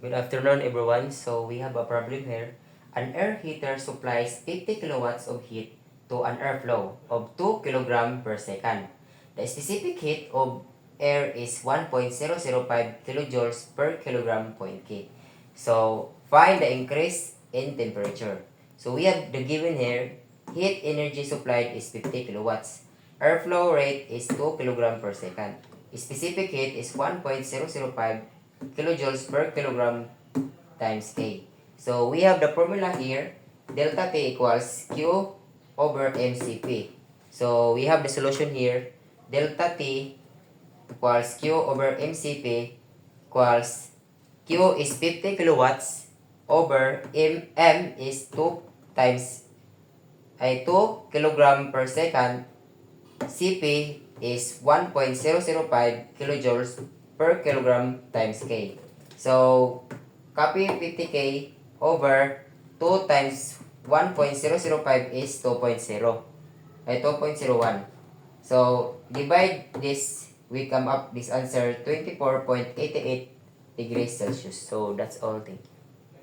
Good afternoon, everyone. So we have a problem here. An air heater supplies 50 kilowatts of heat to an airflow of 2 kilogram per second. The specific heat of air is 1.005 kilojoules per kilogram point K. So find the increase in temperature. So we have the given here. Heat energy supplied is 50 kilowatts. Airflow rate is 2 kilogram per second. Specific heat is 1.005 kilojoules per kilogram times K. So we have the formula here. Delta T equals Q over MCP. So we have the solution here. Delta T equals Q over MCP equals Q is 50 kilowatts over M is 2 times 2 kilogram per second. CP is 1.005 kilojoules per kilogram times K. So, copy 50K over 2 times 1.005 is 2.01. So, divide this, we come up this answer 24.88 degrees Celsius. So, that's all. Thank you.